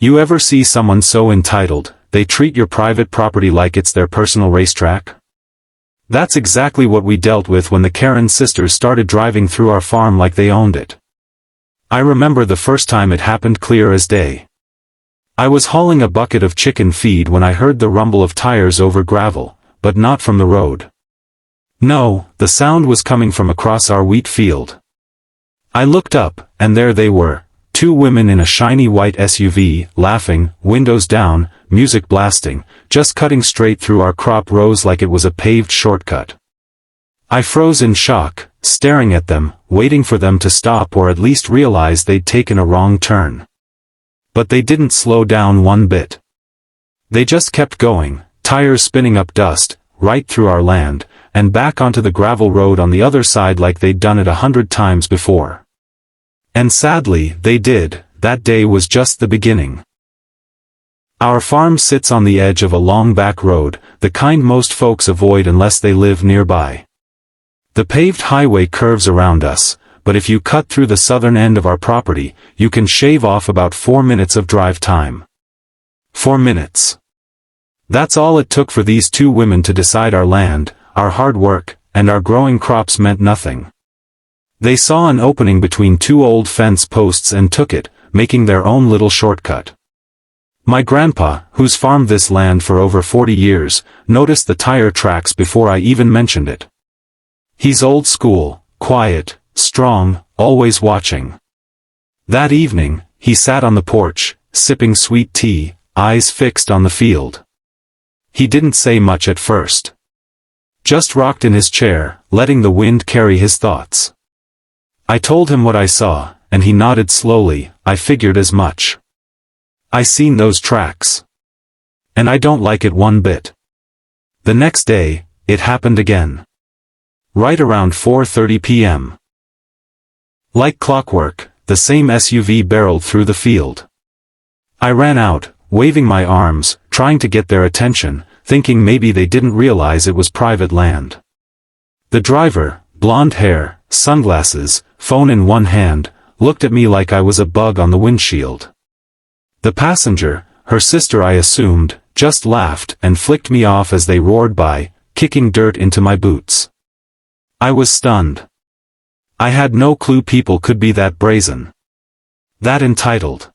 You ever see someone so entitled, they treat your private property like it's their personal racetrack? That's exactly what we dealt with when the Karen sisters started driving through our farm like they owned it. I remember the first time it happened clear as day. I was hauling a bucket of chicken feed when I heard the rumble of tires over gravel, but not from the road. No, the sound was coming from across our wheat field. I looked up, and there they were, two women in a shiny white SUV, laughing, windows down, music blasting, just cutting straight through our crop rows like it was a paved shortcut. I froze in shock, staring at them, waiting for them to stop or at least realize they'd taken a wrong turn. But they didn't slow down one bit. They just kept going, tires spinning up dust, right through our land, and back onto the gravel road on the other side like they'd done it 100 times before. And sadly, they did. That day was just the beginning. Our farm sits on the edge of a long back road, the kind most folks avoid unless they live nearby. The paved highway curves around us, but if you cut through the southern end of our property, you can shave off about 4 minutes of drive time. 4 minutes. That's all it took for these two women to decide our land, our hard work, and our growing crops meant nothing. They saw an opening between two old fence posts and took it, making their own little shortcut. My grandpa, who's farmed this land for over 40 years, noticed the tire tracks before I even mentioned it. He's old school, quiet, strong, always watching. That evening, he sat on the porch, sipping sweet tea, eyes fixed on the field. He didn't say much at first. Just rocked in his chair, letting the wind carry his thoughts. I told him what I saw, and he nodded slowly. I figured as much. I seen those tracks. And I don't like it one bit. The next day, it happened again. Right around 4:30 p.m. Like clockwork, the same SUV barreled through the field. I ran out, waving my arms, trying to get their attention, thinking maybe they didn't realize it was private land. The driver, blonde hair, sunglasses, phone in one hand, looked at me like I was a bug on the windshield. The passenger, her sister I assumed, just laughed and flicked me off as they roared by, kicking dirt into my boots. I was stunned. I had no clue people could be that brazen. That entitled.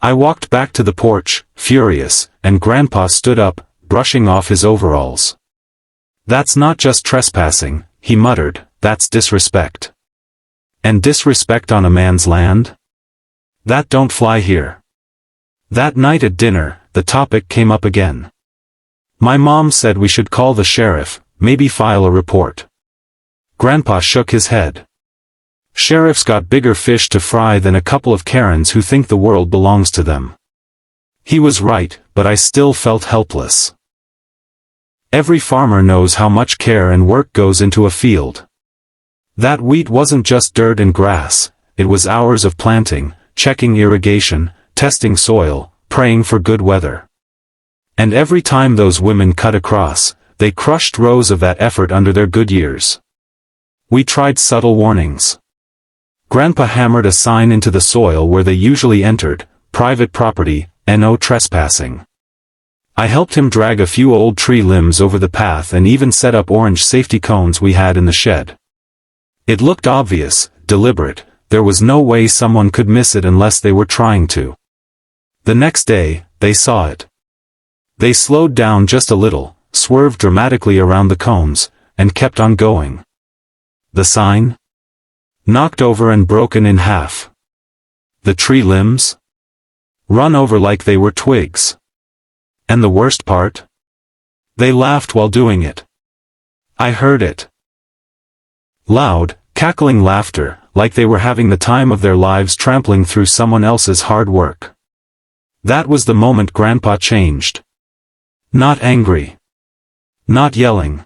I walked back to the porch, furious, and Grandpa stood up, brushing off his overalls. "That's not just trespassing," he muttered, "that's disrespect." And disrespect on a man's land? That don't fly here. That night at dinner, the topic came up again. My mom said we should call the sheriff, maybe file a report. Grandpa shook his head. Sheriff's got bigger fish to fry than a couple of Karens who think the world belongs to them. He was right, but I still felt helpless. Every farmer knows how much care and work goes into a field. That wheat wasn't just dirt and grass, it was hours of planting, checking irrigation, testing soil, praying for good weather. And every time those women cut across, they crushed rows of that effort under their good years. We tried subtle warnings. Grandpa hammered a sign into the soil where they usually entered, "Private property, no trespassing." I helped him drag a few old tree limbs over the path and even set up orange safety cones we had in the shed. It looked obvious, deliberate, there was no way someone could miss it unless they were trying to. The next day, they saw it. They slowed down just a little, swerved dramatically around the cones, and kept on going. The sign? Knocked over and broken in half. The tree limbs? Run over like they were twigs. And the worst part? They laughed while doing it. I heard it. Loud, cackling laughter, like they were having the time of their lives trampling through someone else's hard work. That was the moment Grandpa changed. Not angry. Not yelling.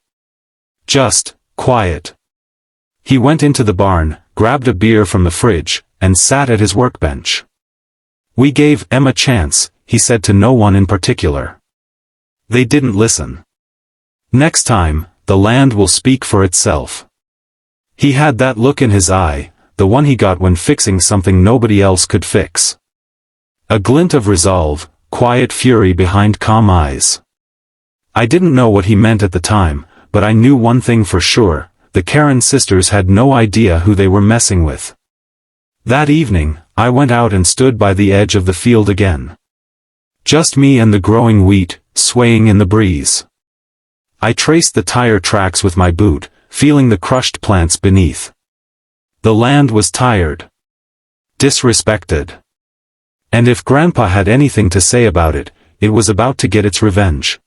Just, quiet. He went into the barn, grabbed a beer from the fridge, and sat at his workbench. "We gave Em a chance," he said to no one in particular. They didn't listen. "Next time, the land will speak for itself." He had that look in his eye, the one he got when fixing something nobody else could fix. A glint of resolve, quiet fury behind calm eyes. I didn't know what he meant at the time, but I knew one thing for sure, the Karen sisters had no idea who they were messing with. That evening, I went out and stood by the edge of the field again. Just me and the growing wheat, swaying in the breeze. I traced the tire tracks with my boot, feeling the crushed plants beneath. The land was tired. Disrespected. And if Grandpa had anything to say about it, it was about to get its revenge.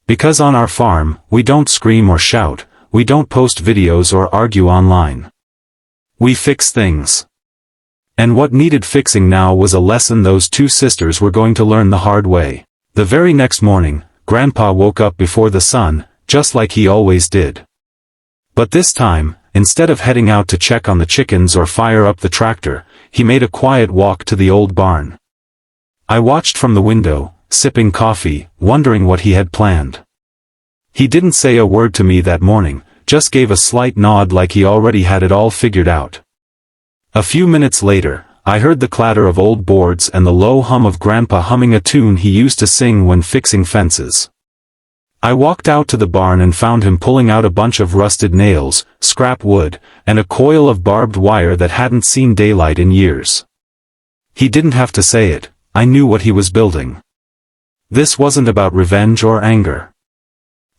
Because on our farm, we don't scream or shout, we don't post videos or argue online. We fix things. And what needed fixing now was a lesson those two sisters were going to learn the hard way. The very next morning, Grandpa woke up before the sun, just like he always did. But this time, instead of heading out to check on the chickens or fire up the tractor, he made a quiet walk to the old barn. I watched from the window, sipping coffee, wondering what he had planned. He didn't say a word to me that morning, just gave a slight nod like he already had it all figured out. A few minutes later, I heard the clatter of old boards and the low hum of Grandpa humming a tune he used to sing when fixing fences. I walked out to the barn and found him pulling out a bunch of rusted nails, scrap wood, and a coil of barbed wire that hadn't seen daylight in years. He didn't have to say it, I knew what he was building. This wasn't about revenge or anger.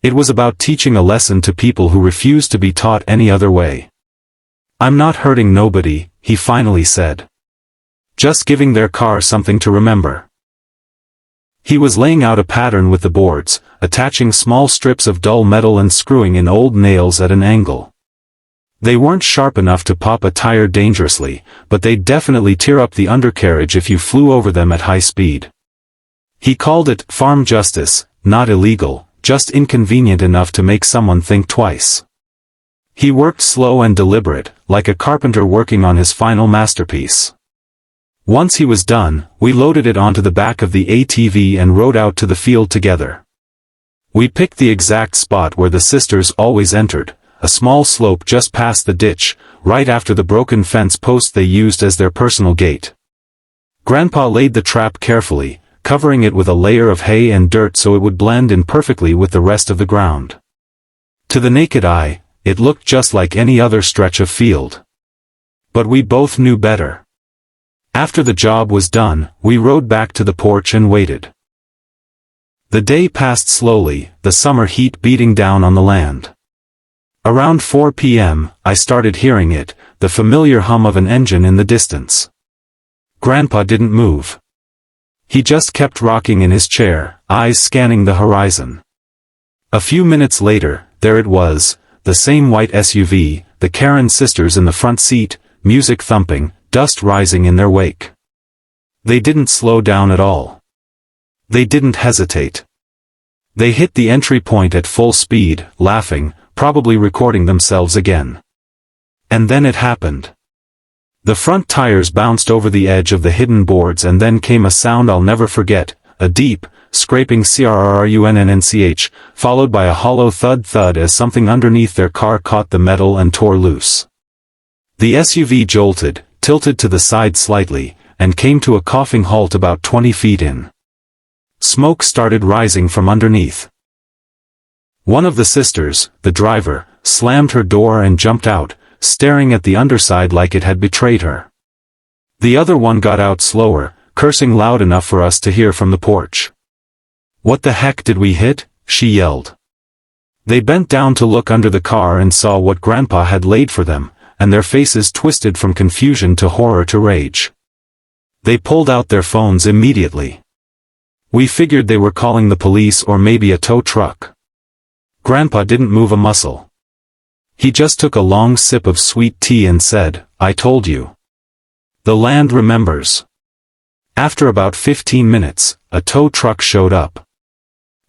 It was about teaching a lesson to people who refuse to be taught any other way. "I'm not hurting nobody," he finally said. "Just giving their car something to remember." He was laying out a pattern with the boards, attaching small strips of dull metal and screwing in old nails at an angle. They weren't sharp enough to pop a tire dangerously, but they'd definitely tear up the undercarriage if you flew over them at high speed. He called it farm justice, not illegal, just inconvenient enough to make someone think twice. He worked slow and deliberate, like a carpenter working on his final masterpiece. Once he was done, we loaded it onto the back of the ATV and rode out to the field together. We picked the exact spot where the sisters always entered, a small slope just past the ditch, right after the broken fence post they used as their personal gate. Grandpa laid the trap carefully, covering it with a layer of hay and dirt so it would blend in perfectly with the rest of the ground. To the naked eye, it looked just like any other stretch of field. But we both knew better. After the job was done, we rode back to the porch and waited. The day passed slowly, the summer heat beating down on the land. Around 4 p.m., I started hearing it, the familiar hum of an engine in the distance. Grandpa didn't move. He just kept rocking in his chair, eyes scanning the horizon. A few minutes later, there it was, the same white SUV, the Karen sisters in the front seat, music thumping, dust rising in their wake. They didn't slow down at all. They didn't hesitate. They hit the entry point at full speed, laughing, probably recording themselves again. And then it happened. The front tires bounced over the edge of the hidden boards and then came a sound I'll never forget, a deep, scraping crrrunnch, followed by a hollow thud as something underneath their car caught the metal and tore loose. The SUV jolted, tilted to the side slightly, and came to a coughing halt about 20 feet in. Smoke started rising from underneath. One of the sisters, the driver, slammed her door and jumped out, staring at the underside like it had betrayed her. The other one got out slower, cursing loud enough for us to hear from the porch. "What the heck did we hit?" she yelled. They bent down to look under the car and saw what Grandpa had laid for them, and their faces twisted from confusion to horror to rage. They pulled out their phones immediately. We figured they were calling the police or maybe a tow truck. Grandpa didn't move a muscle. He just took a long sip of sweet tea and said, "I told you. The land remembers." After about 15 minutes, a tow truck showed up.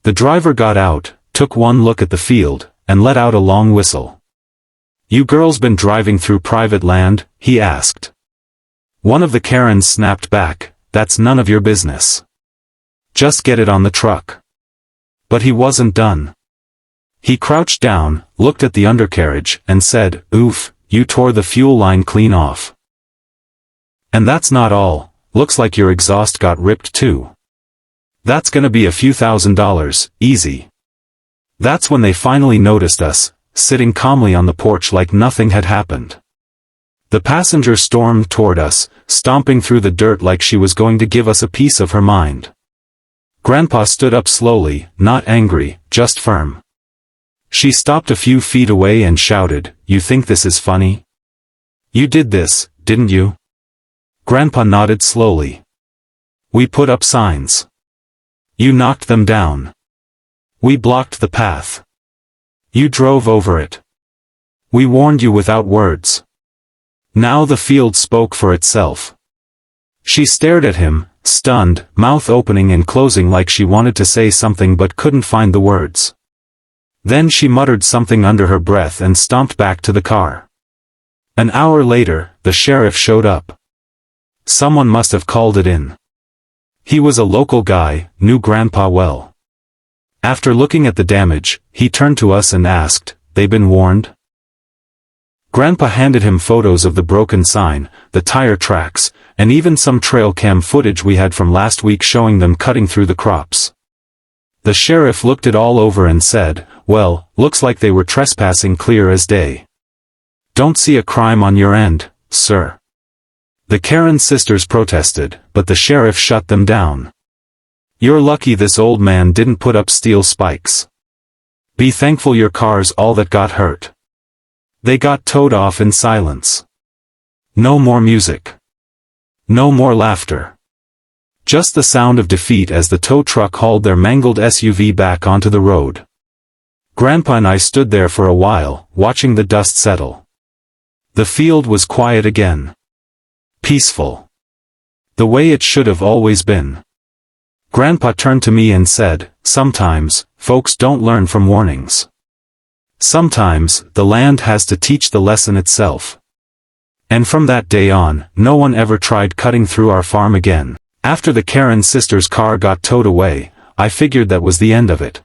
The driver got out, took one look at the field, and let out a long whistle. "You girls been driving through private land?" he asked. One of the Karens snapped back, "That's none of your business. Just get it on the truck." But he wasn't done. He crouched down, looked at the undercarriage, and said, "Oof, you tore the fuel line clean off." "And that's not all," looks like your exhaust got ripped too. That's gonna be a few $1,000s, easy. That's when they finally noticed us, sitting calmly on the porch like nothing had happened. The passenger stormed toward us, stomping through the dirt like she was going to give us a piece of her mind. Grandpa stood up slowly, not angry, just firm. She stopped a few feet away and shouted, "You think this is funny? You did this, didn't you?" Grandpa nodded slowly. "We put up signs. You knocked them down. We blocked the path. You drove over it. We warned you without words." Now the field spoke for itself. She stared at him, stunned, mouth opening and closing like she wanted to say something but couldn't find the words. Then she muttered something under her breath and stomped back to the car. An hour later, the sheriff showed up. Someone must have called it in. He was a local guy, knew Grandpa well. After looking at the damage, he turned to us and asked, "They been warned?" Grandpa handed him photos of the broken sign, the tire tracks, and even some trail cam footage we had from last week showing them cutting through the crops. The sheriff looked it all over and said, "Well, looks like they were trespassing clear as day. Don't see a crime on your end, sir." The Karen sisters protested, but the sheriff shut them down. "You're lucky this old man didn't put up steel spikes. Be thankful your car's all that got hurt." They got towed off in silence. No more music. No more laughter. Just the sound of defeat as the tow truck hauled their mangled SUV back onto the road. Grandpa and I stood there for a while, watching the dust settle. The field was quiet again. Peaceful. The way it should have always been. Grandpa turned to me and said, "Sometimes, folks don't learn from warnings. Sometimes, the land has to teach the lesson itself." And from that day on, no one ever tried cutting through our farm again. After the Karen sisters' car got towed away, I figured that was the end of it.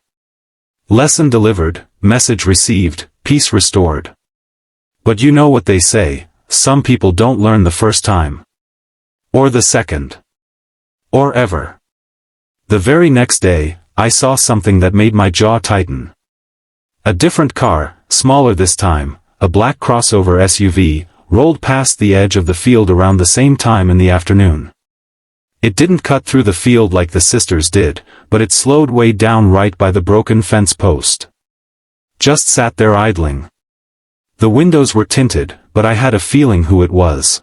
Lesson delivered, message received, peace restored. But you know what they say, some people don't learn the first time. Or the second. Or ever. The very next day, I saw something that made my jaw tighten. A different car, smaller this time, a black crossover SUV, rolled past the edge of the field around the same time in the afternoon. It didn't cut through the field like the sisters did, but it slowed way down right by the broken fence post. Just sat there idling. The windows were tinted, but I had a feeling who it was.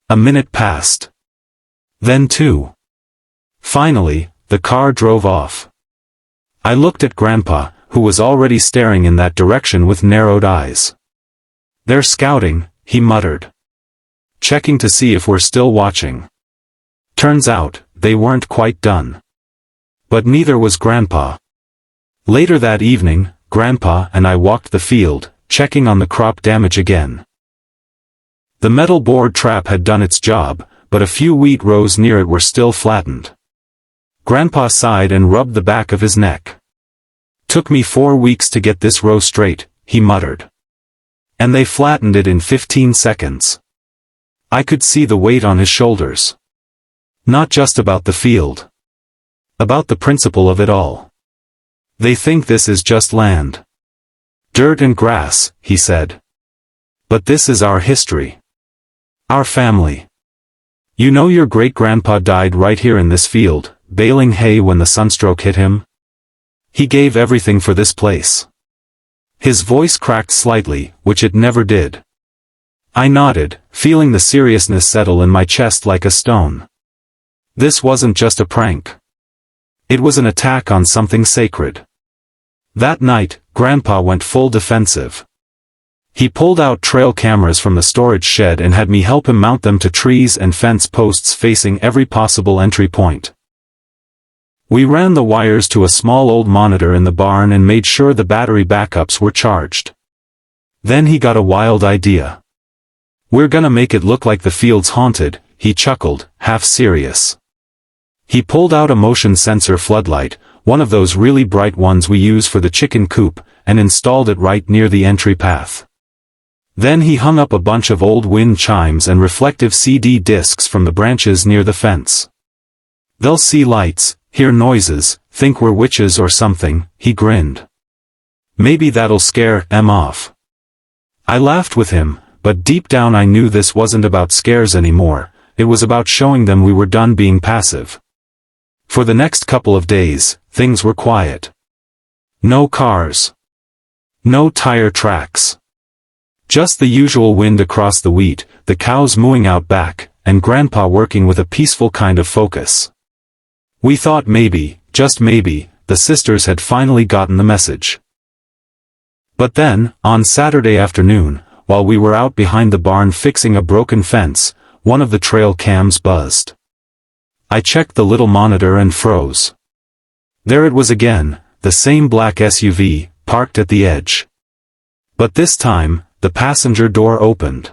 A minute passed. Then two. Finally, the car drove off. I looked at Grandpa, who was already staring in that direction with narrowed eyes. "They're scouting," he muttered. "Checking to see if we're still watching." Turns out, they weren't quite done. But neither was Grandpa. Later that evening, Grandpa and I walked the field, checking on the crop damage again. The metal board trap had done its job, but a few wheat rows near it were still flattened. Grandpa sighed and rubbed the back of his neck. "Took me 4 weeks to get this row straight," he muttered. "And they flattened it in 15 seconds. I could see the weight on his shoulders. Not just about the field. About the principle of it all. They think this is just land. Dirt and grass," he said. "But this is our history. Our family. You know your great-grandpa died right here in this field, baling hay when the sunstroke hit him? He gave everything for this place." His voice cracked slightly, which it never did. I nodded, feeling the seriousness settle in my chest like a stone. This wasn't just a prank. It was an attack on something sacred. That night, Grandpa went full defensive. He pulled out trail cameras from the storage shed and had me help him mount them to trees and fence posts facing every possible entry point. We ran the wires to a small old monitor in the barn and made sure the battery backups were charged. Then he got a wild idea. "We're gonna make it look like the field's haunted," he chuckled, half serious. He pulled out a motion sensor floodlight, one of those really bright ones we use for the chicken coop, and installed it right near the entry path. Then he hung up a bunch of old wind chimes and reflective CD discs from the branches near the fence. "They'll see lights, hear noises, think we're witches or something," he grinned. "Maybe that'll scare 'em off." I laughed with him, but deep down I knew this wasn't about scares anymore, it was about showing them we were done being passive. For the next couple of days, things were quiet. No cars. No tire tracks. Just the usual wind across the wheat, the cows mooing out back, and Grandpa working with a peaceful kind of focus. We thought maybe, just maybe, the sisters had finally gotten the message. But then, on Saturday afternoon, while we were out behind the barn fixing a broken fence, one of the trail cams buzzed. I checked the little monitor and froze. There it was again, the same black SUV, parked at the edge. But this time, the passenger door opened.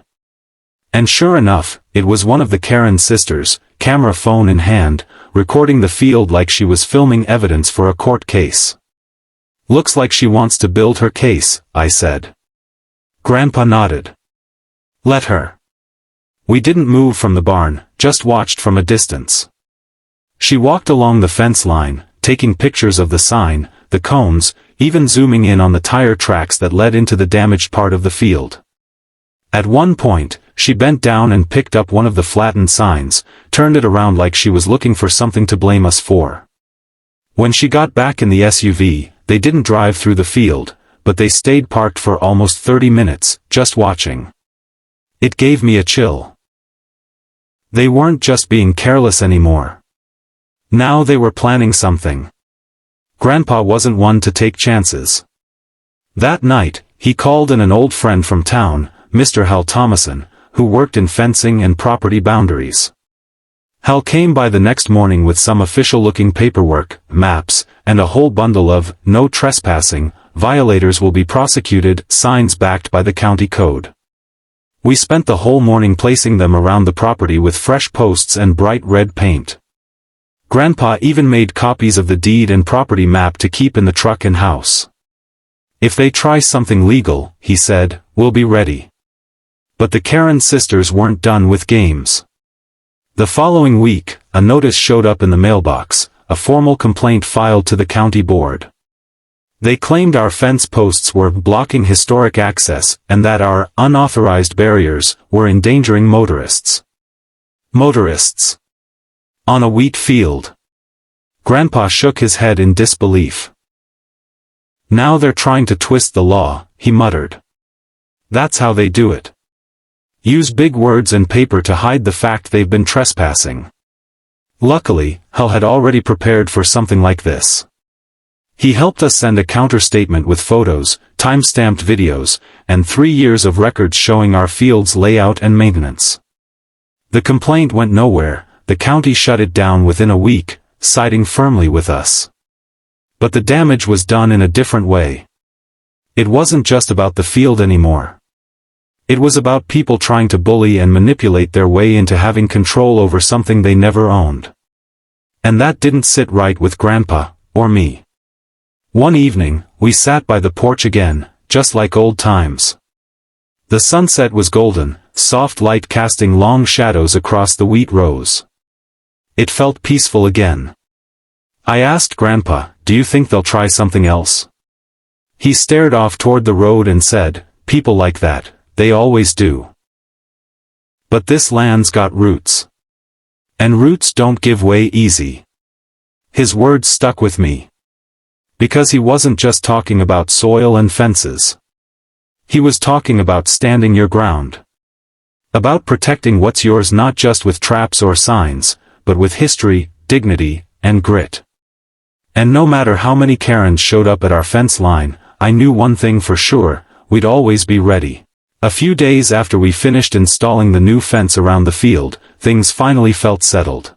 And sure enough, it was one of the Karen sisters, camera phone in hand, recording the field like she was filming evidence for a court case. "Looks like she wants to build her case," I said. Grandpa nodded. "Let her." We didn't move from the barn, just watched from a distance. She walked along the fence line, taking pictures of the sign, the cones, even zooming in on the tire tracks that led into the damaged part of the field. At one point, she bent down and picked up one of the flattened signs, turned it around like she was looking for something to blame us for. When she got back in the SUV, they didn't drive through the field, but they stayed parked for almost 30 minutes, just watching. It gave me a chill. They weren't just being careless anymore. Now they were planning something. Grandpa wasn't one to take chances. That night, he called in an old friend from town, Mr. Hal Thomason, who worked in fencing and property boundaries. Hal came by the next morning with some official-looking paperwork, maps, and a whole bundle of "no trespassing, violators will be prosecuted" signs backed by the county code. We spent the whole morning placing them around the property with fresh posts and bright red paint. Grandpa even made copies of the deed and property map to keep in the truck and house. "If they try something legal," he said, "we'll be ready." But the Karen sisters weren't done with games. The following week, a notice showed up in the mailbox, a formal complaint filed to the county board. They claimed our fence posts were blocking historic access, and that our unauthorized barriers were endangering motorists. Motorists. On a wheat field. Grandpa shook his head in disbelief. "Now they're trying to twist the law," he muttered. "That's how they do it. Use big words and paper to hide the fact they've been trespassing." Luckily, Hal had already prepared for something like this. He helped us send a counter-statement with photos, time-stamped videos, and 3 years of records showing our field's layout and maintenance. The complaint went nowhere, the county shut it down within a week, siding firmly with us. But the damage was done in a different way. It wasn't just about the field anymore. It was about people trying to bully and manipulate their way into having control over something they never owned. And that didn't sit right with Grandpa, or me. One evening, we sat by the porch again, just like old times. The sunset was golden, soft light casting long shadows across the wheat rows. It felt peaceful again. I asked Grandpa, "Do you think they'll try something else?" He stared off toward the road and said, "People like that, they always do. But this land's got roots. And roots don't give way easy." His words stuck with me. Because he wasn't just talking about soil and fences. He was talking about standing your ground. About protecting what's yours not just with traps or signs, but with history, dignity, and grit. And no matter how many Karens showed up at our fence line, I knew one thing for sure, we'd always be ready. A few days after we finished installing the new fence around the field, things finally felt settled.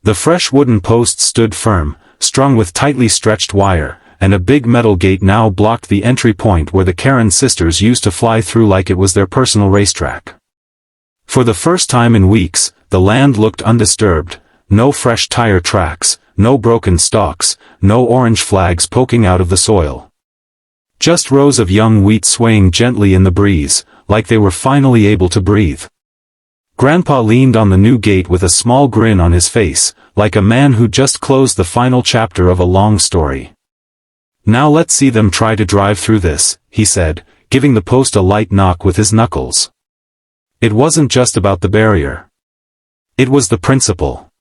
The fresh wooden posts stood firm, strung with tightly stretched wire, and a big metal gate now blocked the entry point where the Karen sisters used to fly through like it was their personal racetrack. For the first time in weeks, the land looked undisturbed, no fresh tire tracks, no broken stalks, no orange flags poking out of the soil. Just rows of young wheat swaying gently in the breeze, like they were finally able to breathe. Grandpa leaned on the new gate with a small grin on his face, like a man who just closed the final chapter of a long story. "Now let's see them try to drive through this," he said, giving the post a light knock with his knuckles. It wasn't just about the barrier. It was the principle.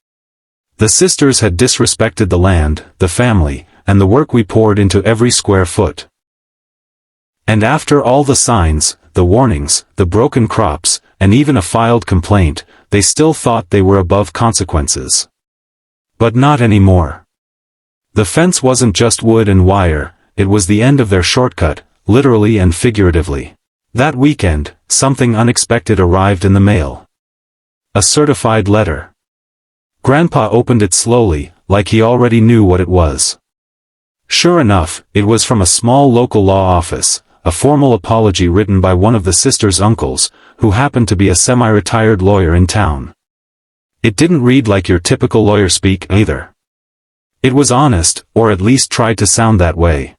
The sisters had disrespected the land, the family, and the work we poured into every square foot. And after all the signs, the warnings, the broken crops, and even a filed complaint, they still thought they were above consequences. But not anymore. The fence wasn't just wood and wire, it was the end of their shortcut, literally and figuratively. That weekend, something unexpected arrived in the mail. A certified letter. Grandpa opened it slowly, like he already knew what it was. Sure enough, it was from a small local law office, a formal apology written by one of the sisters' uncles, who happened to be a semi-retired lawyer in town. It didn't read like your typical lawyer speak either. It was honest, or at least tried to sound that way.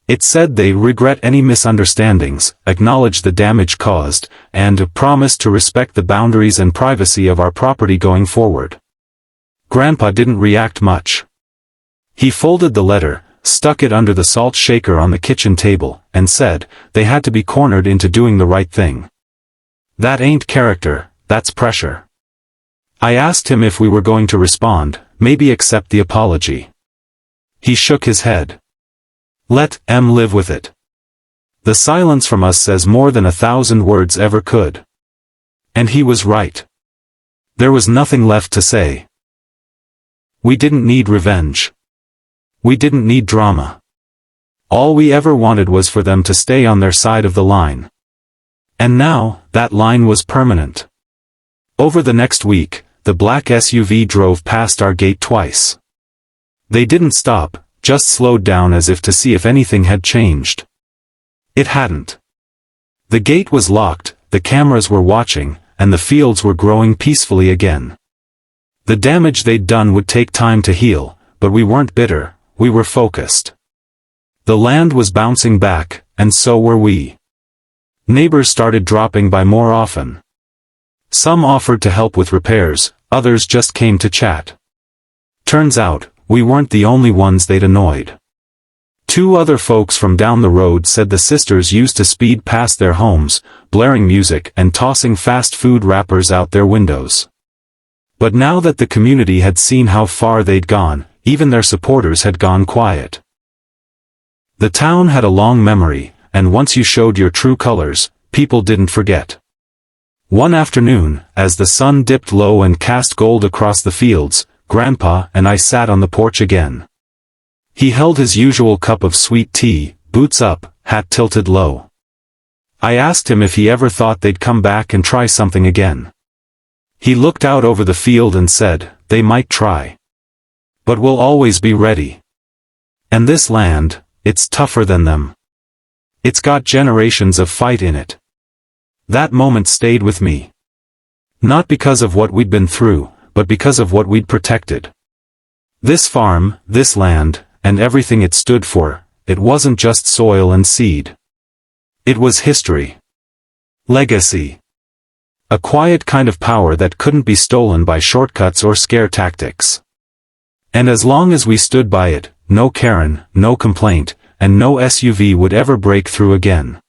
It said they regret any misunderstandings, acknowledge the damage caused, and promise to respect the boundaries and privacy of our property going forward. Grandpa didn't react much. He folded the letter, stuck it under the salt shaker on the kitchen table, and said, they had to be cornered into doing the right thing. That ain't character, that's pressure. I asked him if we were going to respond, maybe accept the apology. He shook his head. Let them live with it. The silence from us says more than 1,000 words ever could. And he was right. There was nothing left to say. We didn't need revenge. We didn't need drama. All we ever wanted was for them to stay on their side of the line. And now, that line was permanent. Over the next week, the black SUV drove past our gate twice. They didn't stop, just slowed down as if to see if anything had changed. It hadn't. The gate was locked, the cameras were watching, and the fields were growing peacefully again. The damage they'd done would take time to heal, but we weren't bitter, we were focused. The land was bouncing back, and so were we. Neighbors started dropping by more often. Some offered to help with repairs, others just came to chat. Turns out, we weren't the only ones they'd annoyed. 2 other folks from down the road said the sisters used to speed past their homes, blaring music and tossing fast food wrappers out their windows. But now that the community had seen how far they'd gone, even their supporters had gone quiet. The town had a long memory, and once you showed your true colors, people didn't forget. One afternoon, as the sun dipped low and cast gold across the fields, Grandpa and I sat on the porch again. He held his usual cup of sweet tea, boots up, hat tilted low. I asked him if he ever thought they'd come back and try something again. He looked out over the field and said, they might try. But we'll always be ready. And this land, it's tougher than them. It's got generations of fight in it. That moment stayed with me. Not because of what we'd been through, but because of what we'd protected. This farm, this land, and everything it stood for, it wasn't just soil and seed. It was history. Legacy. A quiet kind of power that couldn't be stolen by shortcuts or scare tactics. And as long as we stood by it, no Karen, no complaint, and no SUV would ever break through again.